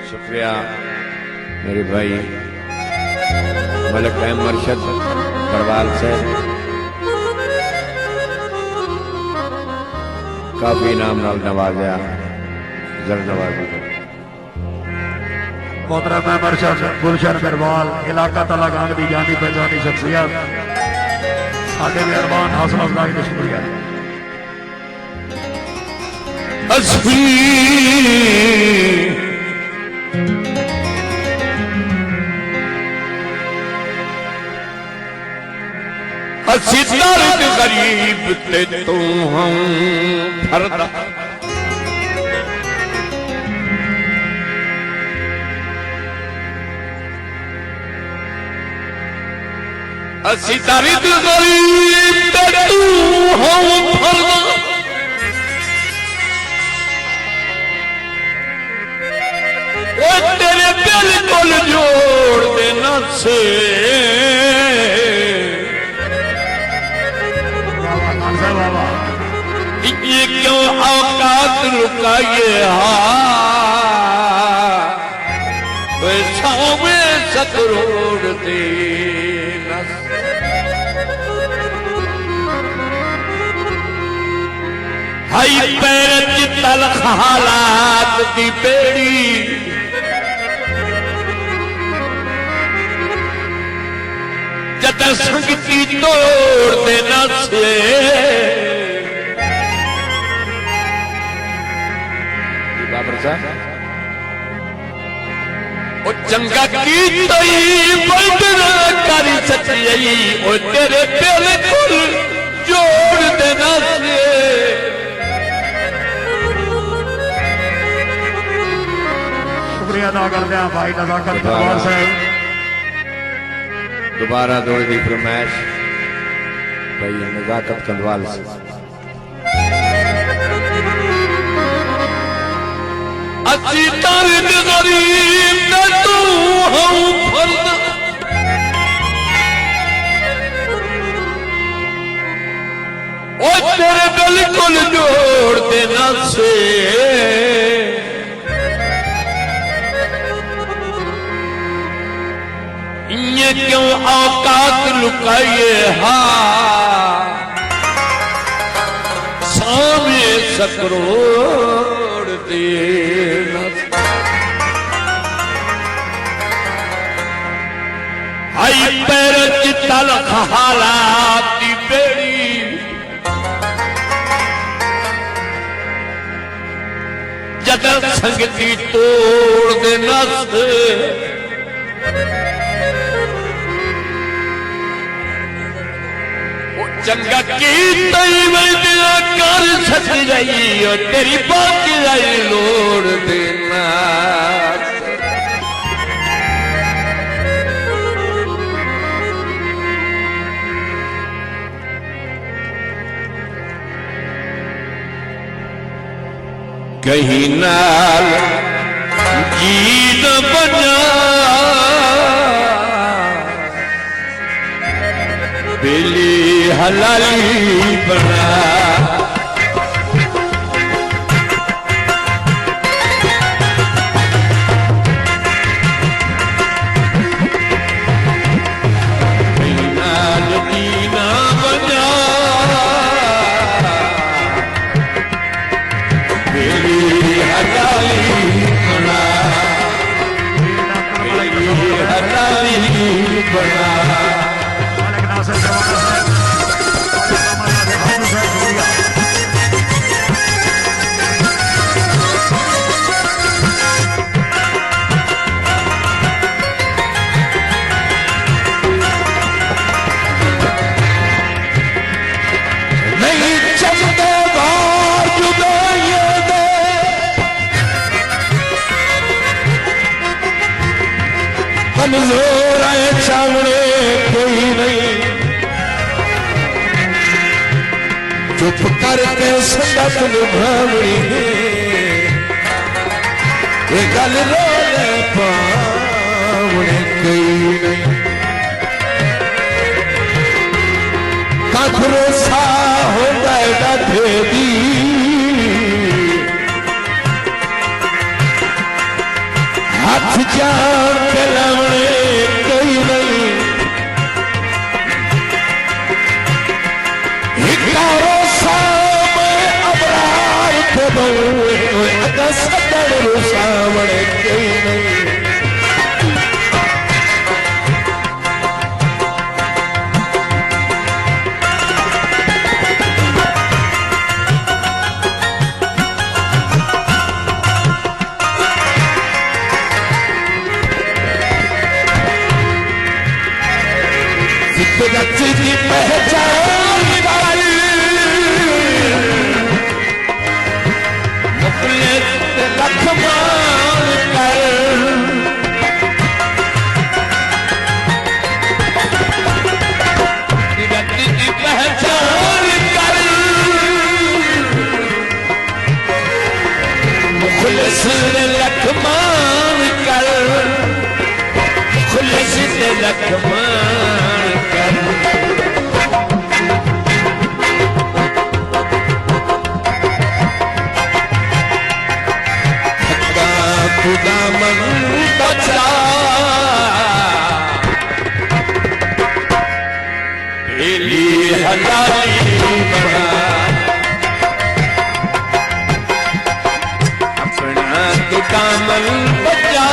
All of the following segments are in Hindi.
शुक्रिया मेरे भाई मलिक अहमद अरशद करवाल से काफी इनाम नाल नवाजा जल नवाजी मोहतरम अहमद अरशद गुलशन करवाल इलाका तला गांव की जानी पहचानी शख्सियत साडे मेहरबान हौसला अफजाई का शुक्रिया। असी दर्द गरीब ते तू हम फरदा असी दर्द गरीब ते तू हम फरदा ओ तेरे बिल्कुल जोड़ देना से ये क्यों औकात लुकाइए सावे सतरोड़ देना हाई पैर चितल हालात दी बेड़ी जद संगती तोड़ देना से ओ चंगा की तई बंदना कर सचियई ओ तेरे बिल्कुल जोड़ देना से शुक्रिया अदा करते हैं भाई नजाकत करवाल साहब। दोबारा दौड़ की फरमाइश भाई नजाकत कंदवाल से असी दर्द गरीब ते तू हम फरदा ओ तेरे बिल्कुल जोड़ देना से ये क्यों औकात लुकाइए सामने सकरोड़ देना हाई पैर चितल हालात दी बेड़ी जद संगती तोड़ देना से चंगा की तई वैदिया कर सच रही और तेरी बाकी रही लोड़ देना कहीं नाल जी न बना बेली हलाली बना दीना बना बेली हलाली बना बेली हलाली बना कमजोर आए सामने कोई नहीं चुप करके संगत निभावनी ये गल रोने पावनी हाथ जान के लवणे कोई नहीं हिकारो सामे अबरार थे बहुए अदा सदर सावणे कोई नहीं जगत की पहचान कर मुखलिस लखमान कर जगत की पहचान कर मुखलिस लखमान कर मुखलिस लखमान खुदा मन बचा पहली हजारी बना अपना खुदा मन बचा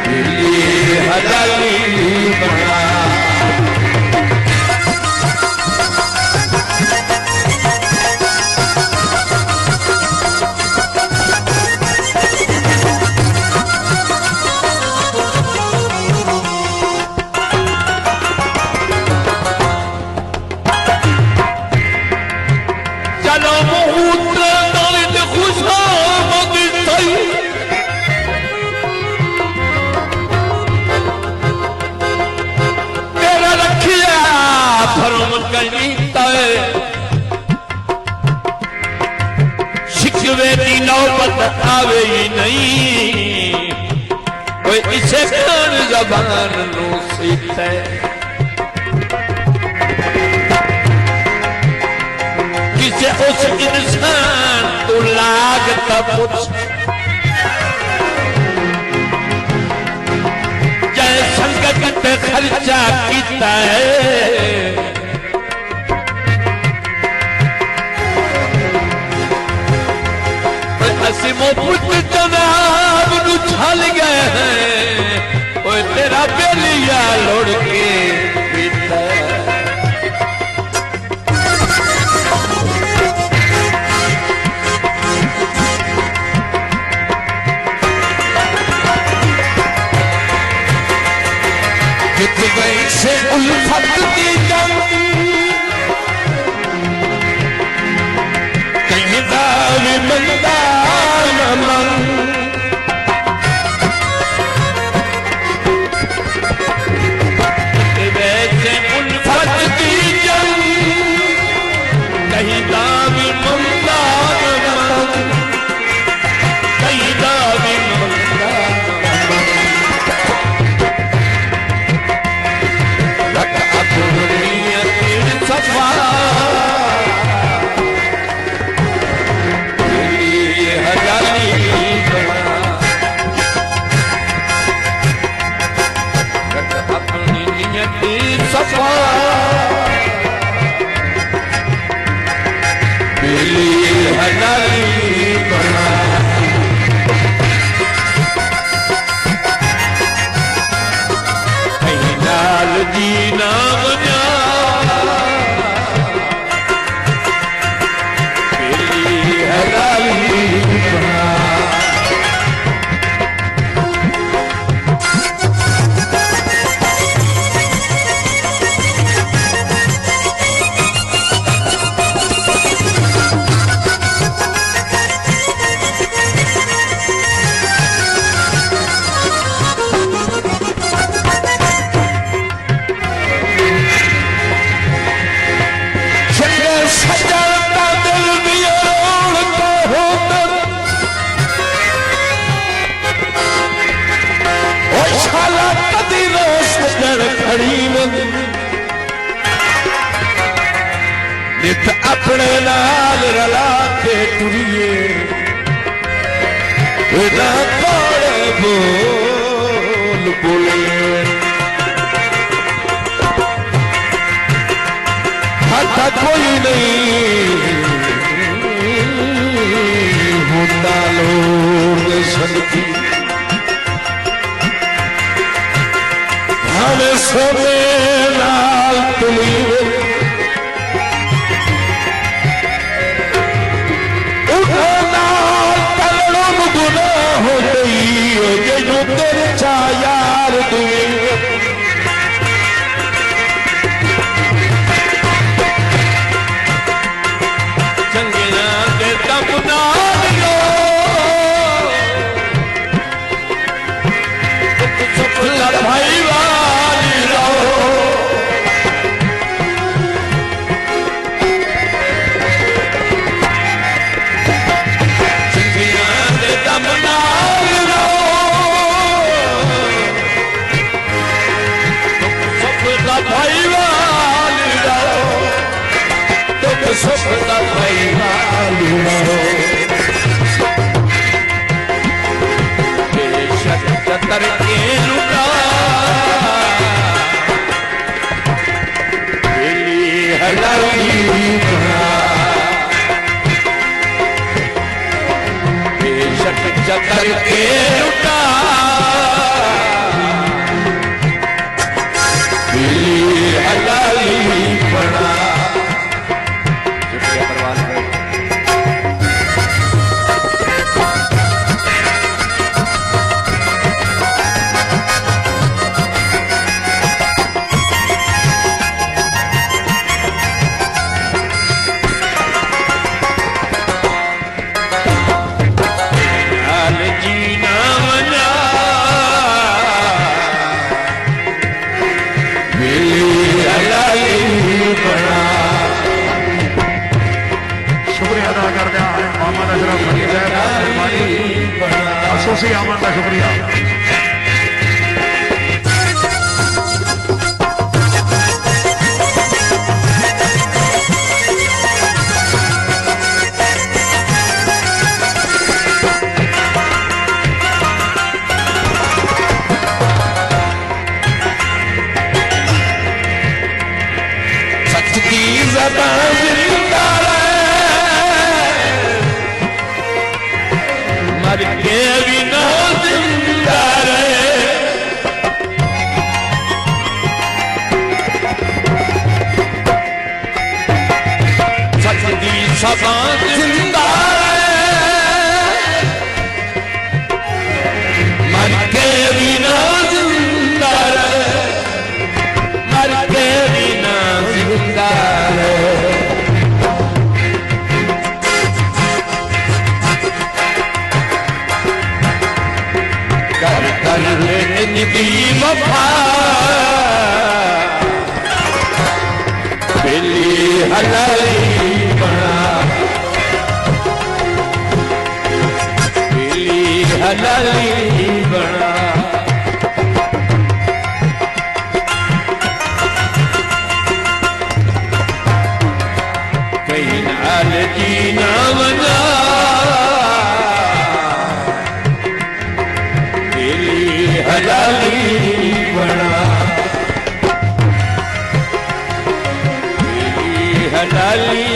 पहली हजारी बना शिकवे की नौबत आवे ही नहीं कोई इसे कान जबान नो सीते किसे उस इंसान तो लागता पुछ जय संकट पे खर्चा किता है असीमो पुत्र जनाब नु छल गए हैं ओए तेरा बेलिया लोड़ के पीता जित गई से उल्फत की जंग कहीं दावी मंदा वैसे उल्फत की जंग कहीं दावी मंदा कहीं दावी मंदा रख अपनी सफा सफा बेली हलाली बना कहीं लाल जीना बना बेली हलाली बना नित अपने नाल रला के टुरिए ना कोड़े बोल बोले हाथा कोई नहीं होता लोग सदकी हमें सोने लाल तुली उठना तलड़ों गुना हो गई ये जो तेरे यार दुए चंगिया के तब ना भाई वाली रो चंगिया के तब ना रो सपना भाई वाली रो तुम सपना भाई वाली रो चतर के लुटा हलाली बेशक चतर के लुटा हलाली पड़ा शुक्रिया परवान भाई शुक्रिया अदा करते हैं मोहम्मद अशरफ फकीर साहब असोसी अमन का शुक्रिया सच की ज़बान जिंदा मर के भी न जिंदा रहे सच की ज़बान जिंदा रहे मर के भी न जिंदा रहे मर के भी न जिंदा रहे निधि वफा बेली हलाली बना बेली हलाली बना कहीं नाल जीना मना हलाली बना हलाली